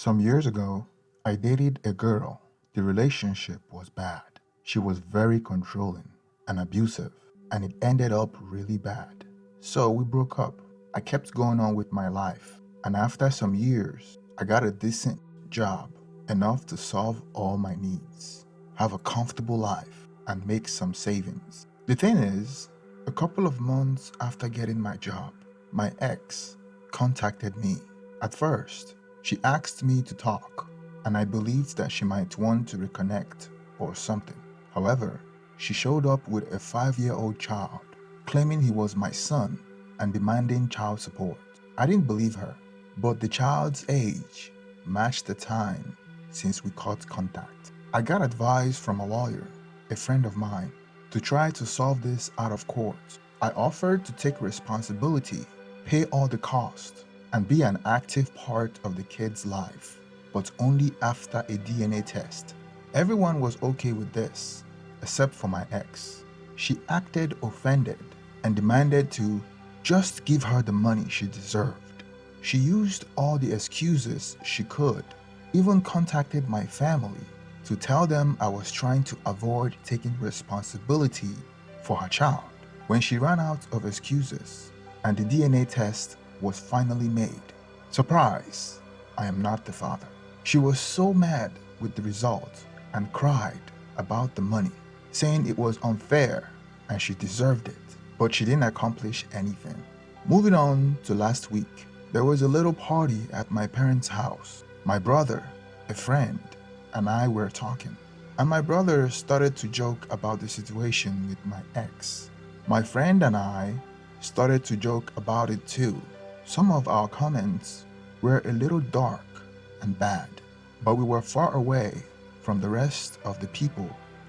Some years ago, I dated a girl. The relationship was bad. She was very controlling and abusive, and it ended up really bad. So we broke up. I kept going on with my life, and after some years, I got a decent job, enough to solve all my needs, have a comfortable life, and make some savings. The thing is, a couple of months after getting my job, my ex contacted me. At first, she asked me to talk, and I believed that she might want to reconnect or something. However, she showed up with a 5-year-old child, claiming he was my son and demanding child support. I didn't believe her, but the child's age matched the time since we cut contact. I got advice from a lawyer, a friend of mine, to try to solve this out of court. I offered to take responsibility, pay all the cost, and be an active part of the kid's life, but only after a DNA test. Everyone was okay with this, except for my ex. She acted offended and demanded to just give her the money she deserved. She used all the excuses she could, even contacted my family to tell them I was trying to avoid taking responsibility for her child. When she ran out of excuses and the DNA test was finally made, surprise, I am not the father. She was so mad with the result and cried about the money, saying it was unfair and she deserved it, but she didn't accomplish anything. Moving on to last week, there was a little party at my parents' house. My brother, a friend, and I were talking, and my brother started to joke about the situation with my ex. My friend and I started to joke about it too. Some of our comments were a little dark and bad, but we were far away from the rest of the people,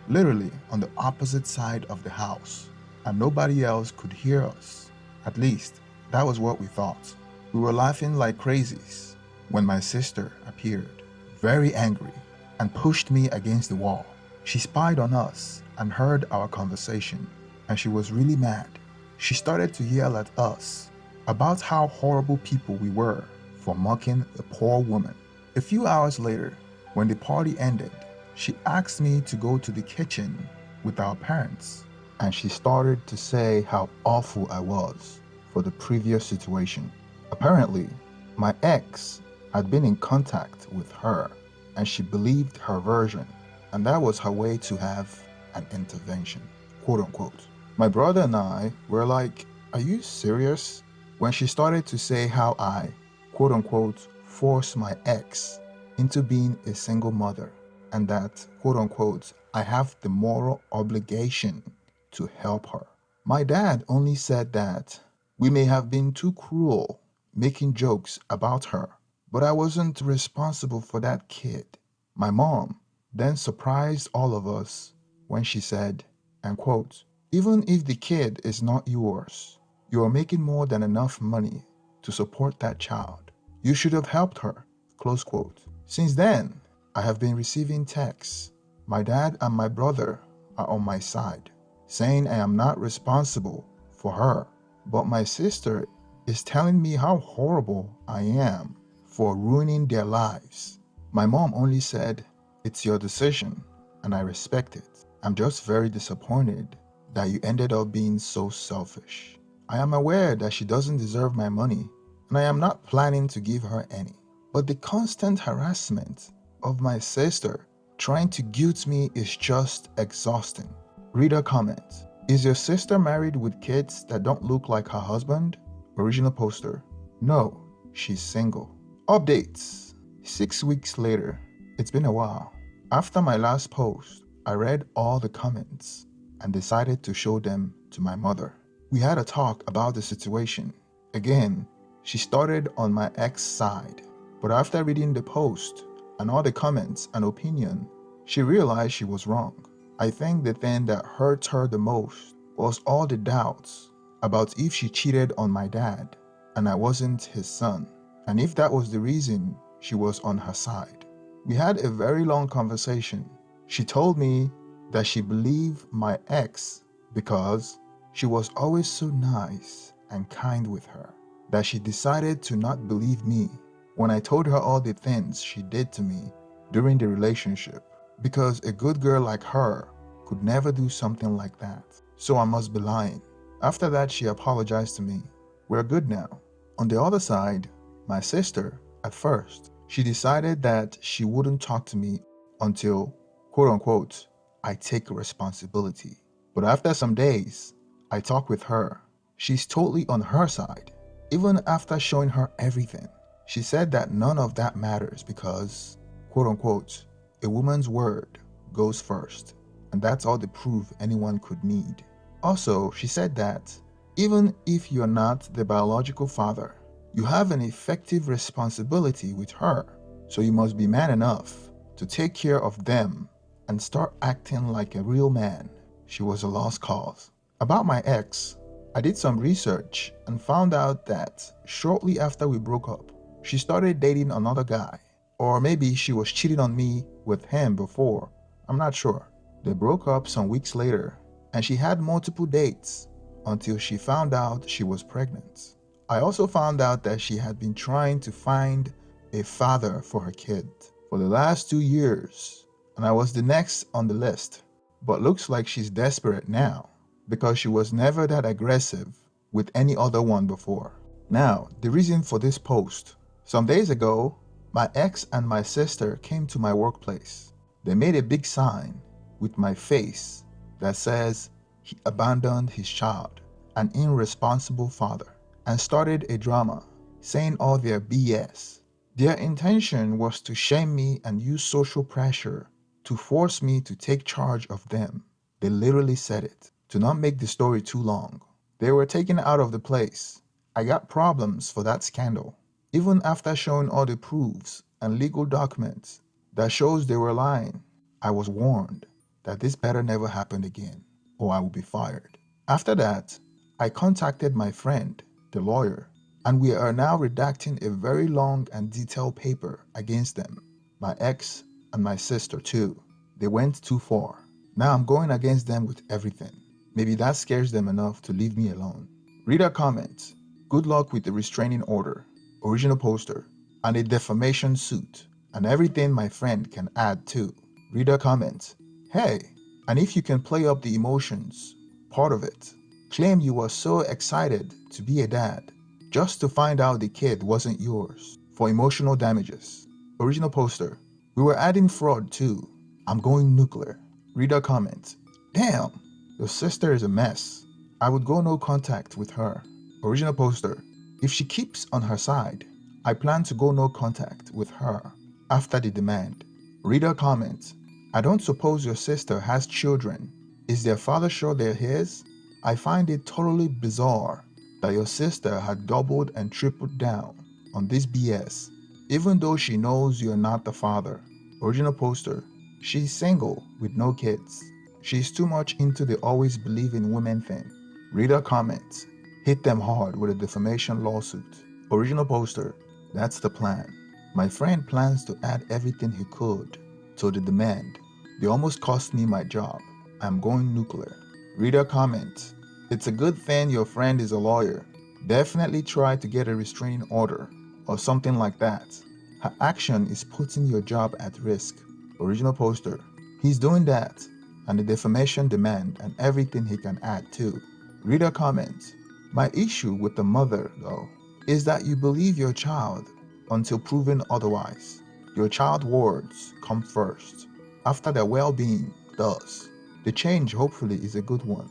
literally on the opposite side of the house, and nobody else could hear us. At least, that was what we thought. We were laughing like crazies when my sister appeared, very angry, and pushed me against the wall. She spied on us and heard our conversation, and she was really mad. She started to yell at us about how horrible people we were for mocking a poor woman. A few hours later, when the party ended, she asked me to go to the kitchen with our parents, and she started to say how awful I was for the previous situation. Apparently, my ex had been in contact with her, and she believed her version, and that was her way to have an intervention, quote unquote. My brother and I were like, "Are you serious?" When she started to say how I, quote unquote, forced my ex into being a single mother, and that, quote unquote, I have the moral obligation to help her. My dad only said that we may have been too cruel making jokes about her, but I wasn't responsible for that kid. My mom then surprised all of us when she said, and quote, even if the kid is not yours, you are making more than enough money to support that child. You should have helped her, close quote. Since then, I have been receiving texts. My dad and my brother are on my side, saying I am not responsible for her, but my sister is telling me how horrible I am for ruining their lives. My mom only said, it's your decision, and I respect it. I'm just very disappointed that you ended up being so selfish. I am aware that she doesn't deserve my money, and I am not planning to give her any. But the constant harassment of my sister trying to guilt me is just exhausting. Reader comment: is your sister married with kids that don't look like her husband? Original poster: no, she's single. Updates: 6 weeks later. It's been a while. After my last post, I read all the comments and decided to show them to my mother. We had a talk about the situation. Again, she started on my ex side, but after reading the post and all the comments and opinion, she realized she was wrong. I think the thing that hurt her the most was all the doubts about if she cheated on my dad and I wasn't his son, and if that was the reason she was on her side. We had a very long conversation. She told me that she believed my ex because she was always so nice and kind with her, that she decided to not believe me when I told her all the things she did to me during the relationship, because a good girl like her could never do something like that. So I must be lying. After that, she apologized to me. We're good now. On the other side, my sister, at first, she decided that she wouldn't talk to me until, quote unquote, I take responsibility. But after some days, I talk with her. She's totally on her side. Even after showing her everything, she said that none of that matters because, quote unquote, a woman's word goes first, and that's all the proof anyone could need. Also, she said that even if you're not the biological father, you have an effective responsibility with her, so you must be man enough to take care of them and start acting like a real man. She was a lost cause. About my ex, I did some research and found out that shortly after we broke up, she started dating another guy. Or maybe she was cheating on me with him before. I'm not sure. They broke up some weeks later, and she had multiple dates until she found out she was pregnant. I also found out that she had been trying to find a father for her kid for the last 2 years, and I was the next on the list. But looks like she's desperate now because she was never that aggressive with any other one before. Now, the reason for this post. Some days ago, my ex and my sister came to my workplace. They made a big sign with my face that says he abandoned his child, an irresponsible father, and started a drama saying all their BS. Their intention was to shame me and use social pressure to force me to take charge of them. They literally said it. To not make the story too long, they were taken out of the place. I got problems for that scandal. Even after showing all the proofs and legal documents that shows they were lying, I was warned that this better never happen again or I will be fired. After that, I contacted my friend, the lawyer, and we are now redacting a very long and detailed paper against them, my ex and my sister too. They went too far. Now I'm going against them with everything. Maybe that scares them enough to leave me alone. Reader comments, good luck with the restraining order, original poster, and a defamation suit, and everything my friend can add too. Reader comments, hey, and if you can play up the emotions, part of it, claim you were so excited to be a dad, just to find out the kid wasn't yours, for emotional damages. Original poster, we were adding fraud too. I'm going nuclear. Reader comment, damn, your sister is a mess. I would go no contact with her. Original poster, if she keeps on her side, I plan to go no contact with her after the demand. Reader comment, I don't suppose your sister has children. Is their father sure they're his? I find it totally bizarre that your sister had doubled and tripled down on this BS, even though she knows you're not the father. Original poster, she's single with no kids. She's too much into the always believe in women thing. Reader comments, hit them hard with a defamation lawsuit. Original poster, that's the plan. My friend plans to add everything he could to the demand. They almost cost me my job. I'm going nuclear. Reader comment, it's a good thing your friend is a lawyer. Definitely try to get a restraining order or something like that. Her action is putting your job at risk. Original poster, he's doing that, and the defamation demand and everything he can add too. Reader comment, my issue with the mother, though, is that you believe your child until proven otherwise. Your child words come first, after their well-being does. The change hopefully is a good one,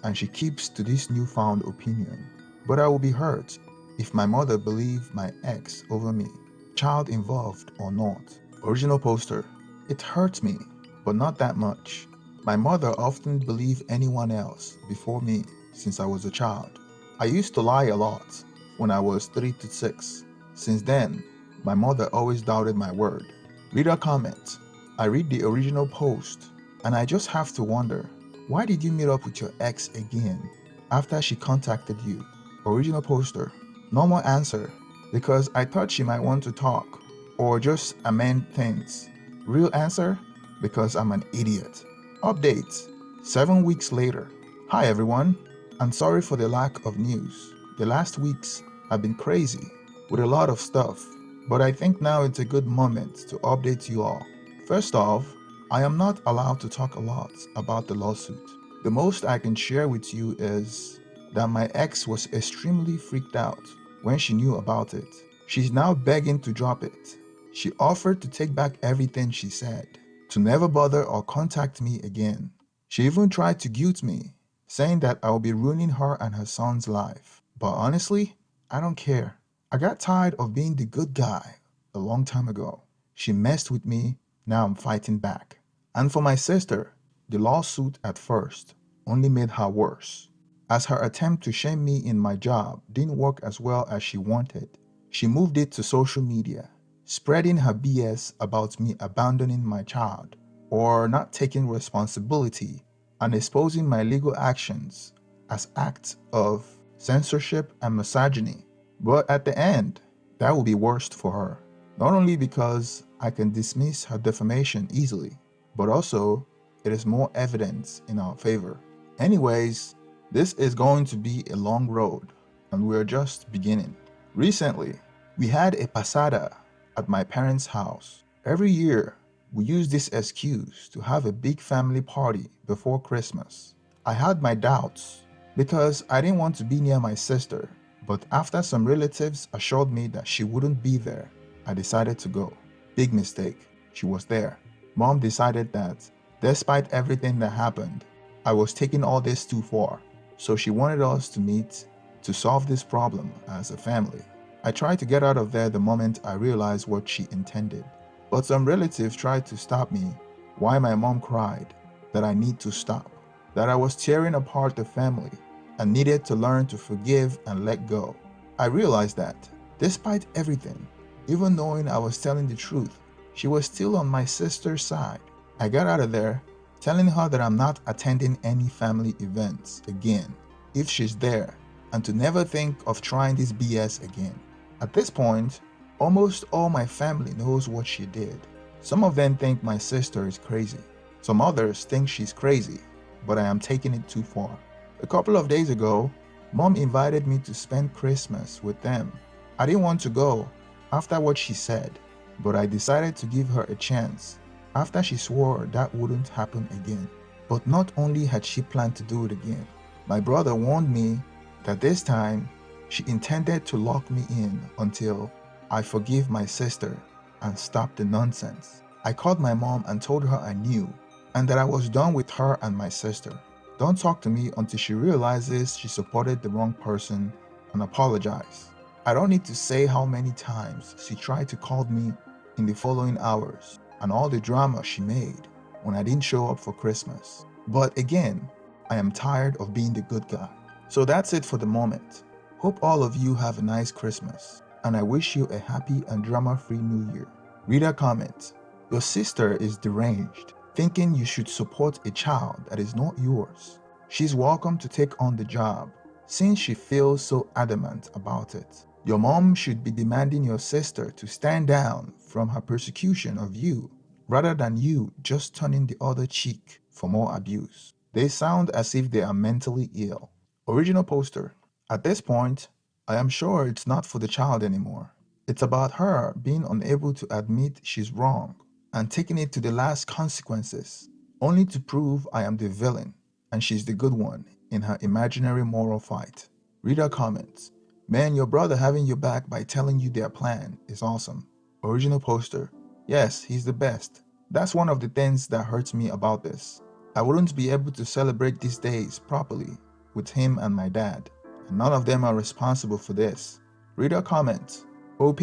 and she keeps to this newfound opinion. But I will be hurt if my mother believed my ex over me, child involved or not. Original poster, it hurts me, but not that much. My mother often believed anyone else before me since I was a child. I used to lie a lot when I was 3 to 6. Since then, my mother always doubted my word. Reader comment, I read the original post and I just have to wonder, why did you meet up with your ex again after she contacted you? Original poster, normal answer, because I thought she might want to talk or just amend things. Real answer, because I'm an idiot. Update, 7 weeks later. Hi everyone, I'm sorry for the lack of news. The last weeks have been crazy with a lot of stuff, but I think now it's a good moment to update you all. First off, I am not allowed to talk a lot about the lawsuit. The most I can share with you is that my ex was extremely freaked out when she knew about it. She's now begging to drop it. She offered to take back everything she said, to never bother or contact me again. She even tried to guilt me, saying that I will be ruining her and her son's life. But honestly, I don't care. I got tired of being the good guy a long time ago. She messed with me, now I'm fighting back. And for my sister, the lawsuit at first only made her worse, as her attempt to shame me in my job didn't work as well as she wanted. She moved it to social media, spreading her BS about me abandoning my child or not taking responsibility and exposing my legal actions as acts of censorship and misogyny. But at the end, that will be worst for her. Not only because I can dismiss her defamation easily, but also it is more evidence in our favor. Anyways, this is going to be a long road, and we're just beginning. Recently, we had a pasada at my parents' house. Every year, we use this excuse to have a big family party before Christmas. I had my doubts because I didn't want to be near my sister, but after some relatives assured me that she wouldn't be there, I decided to go. Big mistake. She was there. Mom decided that, despite everything that happened, I was taking all this too far, so she wanted us to meet to solve this problem as a family. I tried to get out of there the moment I realized what she intended, but some relatives tried to stop me. Why my mom cried that I need to stop, that I was tearing apart the family and needed to learn to forgive and let go. I realized that, despite everything, even knowing I was telling the truth, she was still on my sister's side. I got out of there telling her that I'm not attending any family events again if she's there, and to never think of trying this BS again. At this point, almost all my family knows what she did. Some of them think my sister is crazy. Some others think she's crazy, but I am taking it too far. A couple of days ago, Mom invited me to spend Christmas with them. I didn't want to go after what she said, but I decided to give her a chance after she swore that wouldn't happen again. But not only had she planned to do it again, my brother warned me that this time she intended to lock me in until I forgive my sister and stop the nonsense. I called my mom and told her I knew and that I was done with her and my sister. Don't talk to me until she realizes she supported the wrong person and apologize. I don't need to say how many times she tried to call me in the following hours and all the drama she made when I didn't show up for Christmas. But again, I am tired of being the good guy. So that's it for the moment. Hope all of you have a nice Christmas, and I wish you a happy and drama-free New Year. Reader comment: your sister is deranged, thinking you should support a child that is not yours. She's welcome to take on the job, since she feels so adamant about it. Your mom should be demanding your sister to stand down from her persecution of you, rather than you just turning the other cheek for more abuse. They sound as if they are mentally ill. Original poster. At this point, I am sure it's not for the child anymore. It's about her being unable to admit she's wrong and taking it to the last consequences, only to prove I am the villain and she's the good one in her imaginary moral fight. Reader comments: man, your brother having your back by telling you their plan is awesome. Original poster. Yes, he's the best. That's one of the things that hurts me about this. I wouldn't be able to celebrate these days properly with him and my dad, and none of them are responsible for this. Reader comment: OP,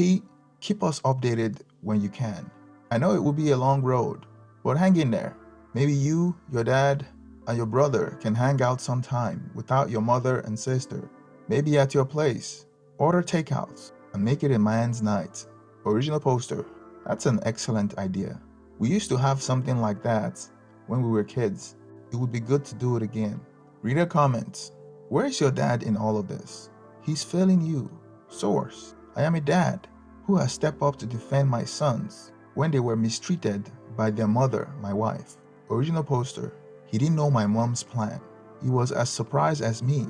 keep us updated when you can. I know it will be a long road, but hang in there. Maybe you, your dad, and your brother can hang out sometime without your mother and sister. Maybe at your place. Order takeouts and make it a man's night. Original poster. That's an excellent idea. We used to have something like that when we were kids. It would be good to do it again. Reader comments: where is your dad in all of this? He's failing you. Source: I am a dad who has stepped up to defend my sons when they were mistreated by their mother, my wife. Original poster. He didn't know my mom's plan. He was as surprised as me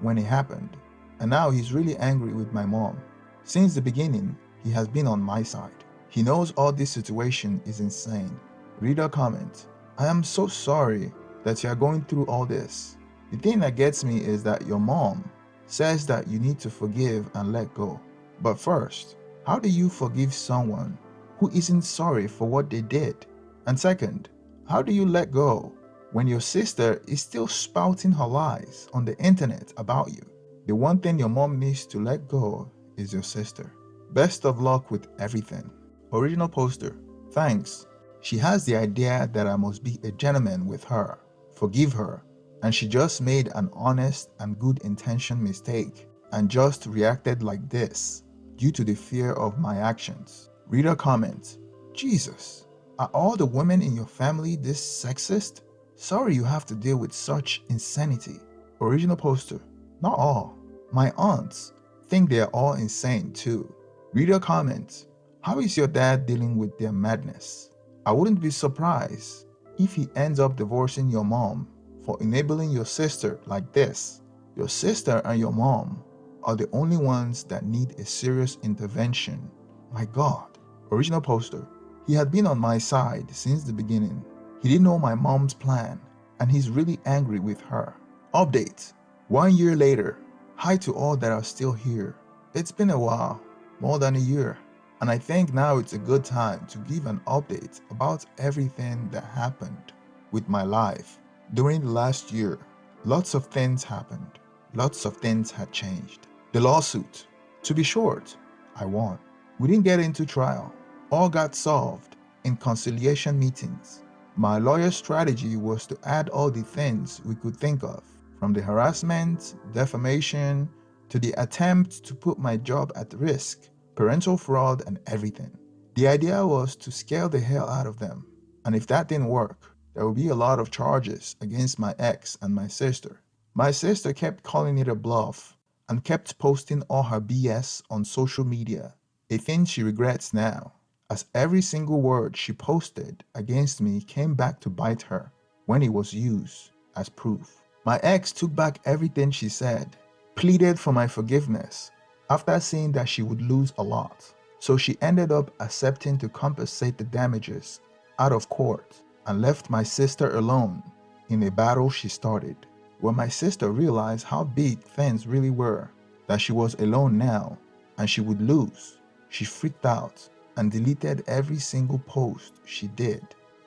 when it happened, and now he's really angry with my mom. Since the beginning, he has been on my side. He knows all this situation is insane. Reader comment, I am so sorry that you are going through all this. The thing that gets me is that your mom says that you need to forgive and let go. But first, how do you forgive someone who isn't sorry for what they did? And second, how do you let go when your sister is still spouting her lies on the internet about you? The one thing your mom needs to let go is your sister. Best of luck with everything. Original poster. Thanks. She has the idea that I must be a gentleman with her, forgive her, and she just made an honest and good intention mistake and just reacted like this due to the fear of my actions. Reader comment, Jesus, are all the women in your family this sexist? Sorry you have to deal with such insanity. Original poster, not all. My aunts think they are all insane too. Reader comment, how is your dad dealing with their madness? I wouldn't be surprised if he ends up divorcing your mom for enabling your sister like this. Your sister and your mom are the only ones that need a serious intervention. My God. Original poster. He had been on my side since the beginning. He didn't know my mom's plan, and he's really angry with her. Update. 1 year later. Hi to all that are still here. It's been a while, more than a year, and I think now it's a good time to give an update about everything that happened with my life. During the last year, lots of things happened. Lots of things had changed. The lawsuit. To be short, I won. We didn't get into trial. All got solved in conciliation meetings. My lawyer's strategy was to add all the things we could think of, from the harassment, defamation, to the attempt to put my job at risk, parental fraud, and everything. The idea was to scare the hell out of them. And if that didn't work, there would be a lot of charges against my ex and my sister. My sister kept calling it a bluff and kept posting all her BS on social media, a thing she regrets now, as every single word she posted against me came back to bite her when it was used as proof. My ex took back everything she said, pleaded for my forgiveness after seeing that she would lose a lot. So she ended up accepting to compensate the damages out of court and left my sister alone in a battle she started. When my sister realized how big things really were, that she was alone now and she would lose, she freaked out and deleted every single post she did.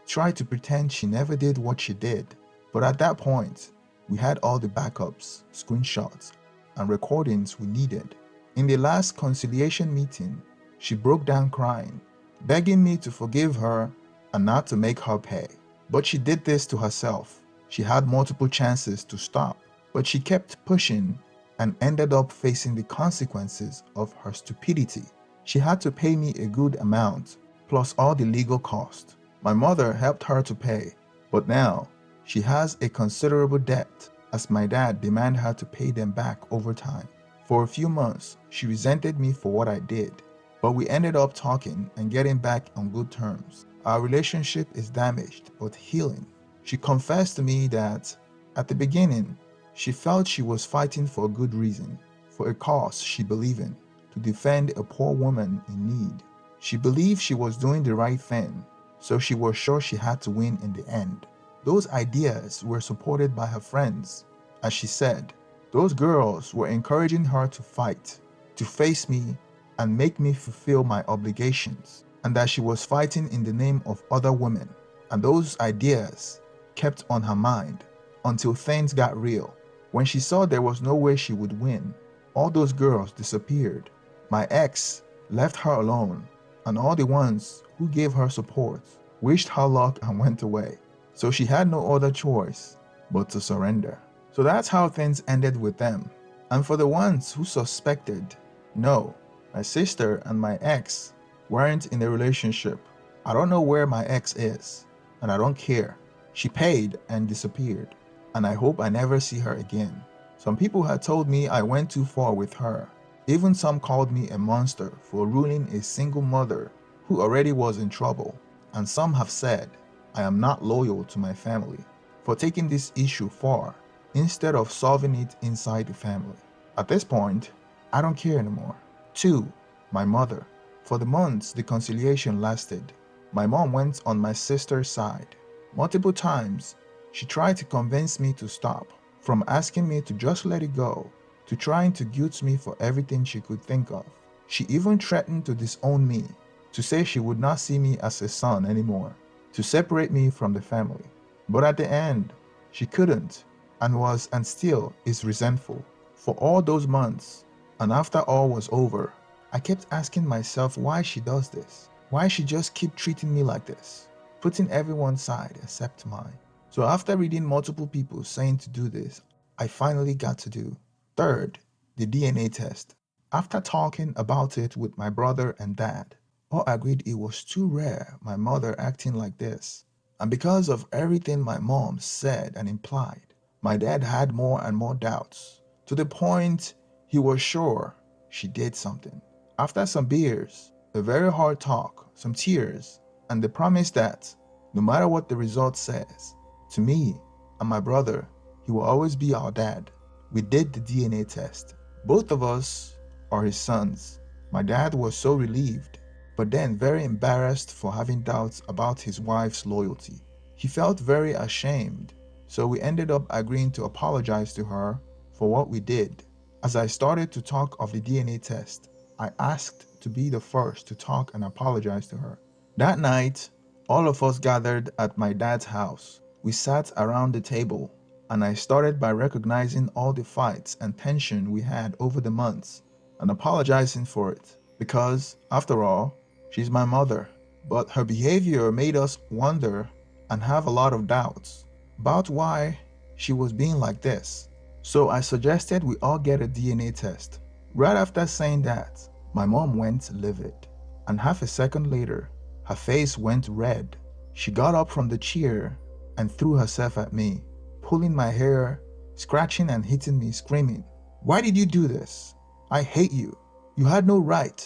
Tried to pretend she never did what she did. But at that point, we had all the backups, screenshots, and recordings we needed. In the last conciliation meeting, she broke down crying, begging me to forgive her and not to make her pay. But she did this to herself. She had multiple chances to stop, but she kept pushing and ended up facing the consequences of her stupidity. She had to pay me a good amount, plus all the legal cost. My mother helped her to pay, but now she has a considerable debt as my dad demanded her to pay them back over time. For a few months, she resented me for what I did, but we ended up talking and getting back on good terms. Our relationship is damaged but healing. She confessed to me that at the beginning, she felt she was fighting for a good reason, for a cause she believed in, to defend a poor woman in need. She believed she was doing the right thing, so she was sure she had to win in the end. Those ideas were supported by her friends. As she said, those girls were encouraging her to fight, to face me, and make me fulfill my obligations, and that she was fighting in the name of other women. And those ideas kept on her mind until things got real. When she saw there was no way she would win, all those girls disappeared. My ex left her alone, and all the ones who gave her support wished her luck and went away. So she had no other choice but to surrender. So that's how things ended with them. And for the ones who suspected, no, my sister and my ex weren't in a relationship. I don't know where my ex is, and I don't care. She paid and disappeared, and I hope I never see her again. Some people had told me I went too far with her. Even some called me a monster for ruining a single mother who already was in trouble. And some have said I am not loyal to my family for taking this issue far instead of solving it inside the family. At this point, I don't care anymore. 2. My mother. For the months the conciliation lasted, my mom went on my sister's side. Multiple times, she tried to convince me to stop, from asking me to just let it go, to trying to guilt me for everything she could think of. She even threatened to disown me, to say she would not see me as a son anymore, to separate me from the family. But at the end, she couldn't, and was and still is resentful. For all those months, and after all was over, I kept asking myself why she does this. Why she just keep treating me like this, putting everyone's side except mine. So after reading multiple people saying to do this, I finally got to do. Third, the DNA test. After talking about it with my brother and dad, all agreed it was too rare my mother acting like this. And because of everything my mom said and implied, my dad had more and more doubts, to the point he was sure she did something. After some beers, a very hard talk, some tears, and the promise that, no matter what the result says, to me and my brother, he will always be our dad, we did the DNA test. Both of us are his sons. My dad was so relieved, but then very embarrassed for having doubts about his wife's loyalty. He felt very ashamed, so we ended up agreeing to apologize to her for what we did. As I started to talk of the DNA test, I asked to be the first to talk and apologize to her. That night, all of us gathered at my dad's house. We sat around the table, and I started by recognizing all the fights and tension we had over the months and apologizing for it, because, after all, she's my mother. But her behavior made us wonder and have a lot of doubts about why she was being like this. So I suggested we all get a DNA test. Right after saying that, my mom went livid, and half a second later, her face went red. She got up from the chair and threw herself at me, pulling my hair, scratching and hitting me, screaming, "Why did you do this? I hate you. You had no right."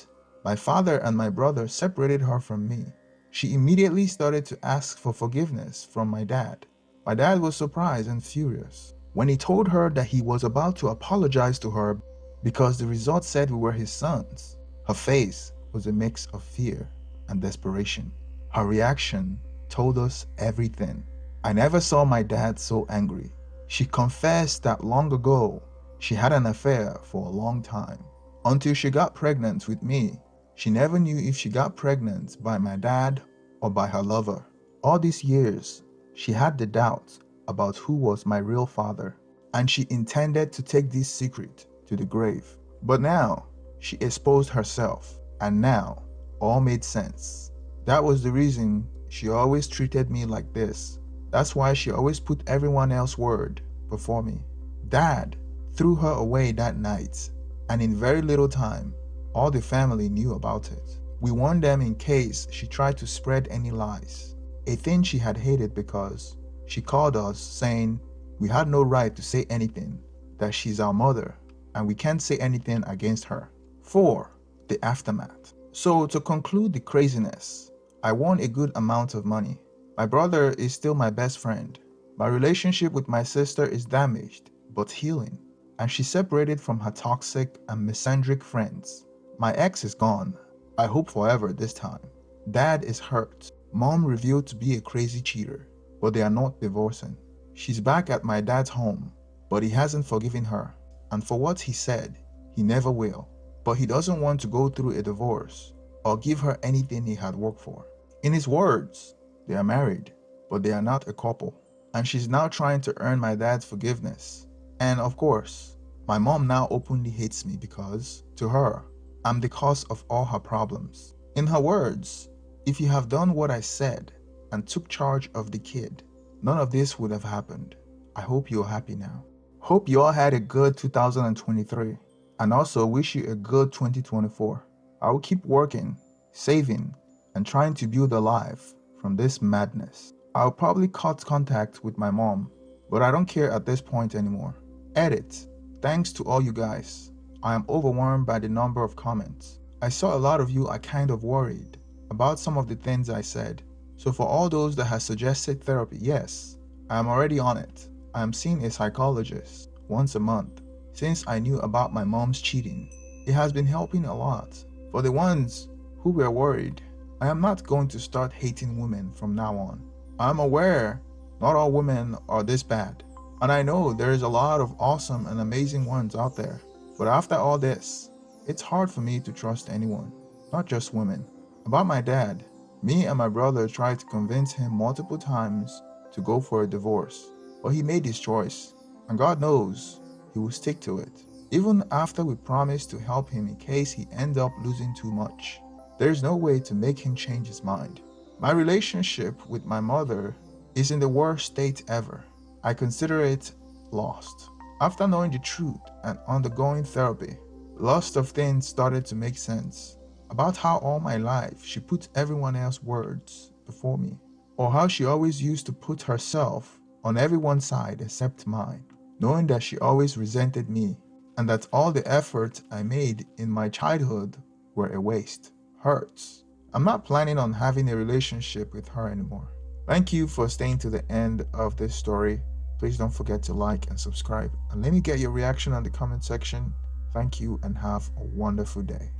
My father and my brother separated her from me. She immediately started to ask for forgiveness from my dad. My dad was surprised and furious. When he told her that he was about to apologize to her because the results said we were his sons, her face was a mix of fear and desperation. Her reaction told us everything. I never saw my dad so angry. She confessed that long ago she had an affair for a long time. Until she got pregnant with me, she never knew if she got pregnant by my dad or by her lover. All these years, she had the doubt about who was my real father, and she intended to take this secret to the grave. But now, she exposed herself, and now, all made sense. That was the reason she always treated me like this. That's why she always put everyone else's word before me. Dad threw her away that night, and in very little time, all the family knew about it. We warned them in case she tried to spread any lies, a thing she had hated because she called us saying we had no right to say anything, that she's our mother, and we can't say anything against her. 4. The aftermath. So to conclude the craziness, I won a good amount of money. My brother is still my best friend. My relationship with my sister is damaged, but healing, and she separated from her toxic and misandric friends. My ex is gone, I hope forever this time. Dad is hurt. Mom revealed to be a crazy cheater, but they are not divorcing. She's back at my dad's home, but he hasn't forgiven her, and for what he said, he never will. But he doesn't want to go through a divorce or give her anything he had worked for. In his words, they are married, but they are not a couple, and she's now trying to earn my dad's forgiveness. And of course, my mom now openly hates me because, to her, I'm the cause of all her problems. In her words, if you have done what I said and took charge of the kid, none of this would have happened. I hope you're happy now. Hope you all had a good 2023, and also wish you a good 2024. I will keep working, saving, and trying to build a life from this madness. I'll probably cut contact with my mom, but I don't care at this point anymore. Edit. Thanks to all you guys. I am overwhelmed by the number of comments. I saw a lot of you are kind of worried about some of the things I said. So for all those that have suggested therapy, yes, I am already on it. I am seeing a psychologist once a month. Since I knew about my mom's cheating, it has been helping a lot. For the ones who were worried. I am not going to start hating women from now on. I'm aware not all women are this bad, and I know there is a lot of awesome and amazing ones out there. But after all this, it's hard for me to trust anyone, not just women. About my dad, me and my brother tried to convince him multiple times to go for a divorce, but he made his choice, and God knows he will stick to it, even after we promised to help him in case he ends up losing too much. There's no way to make him change his mind. My relationship with my mother is in the worst state ever. I consider it lost. After knowing the truth and undergoing therapy, lots of things started to make sense about how all my life she put everyone else's words before me, or how she always used to put herself on everyone's side except mine, knowing that she always resented me and that all the effort I made in my childhood were a waste. Hurts. I'm not planning on having a relationship with her anymore. Thank you for staying to the end of this story. Please don't forget to like and subscribe, and let me get your reaction on the comment section. Thank you and have a wonderful day.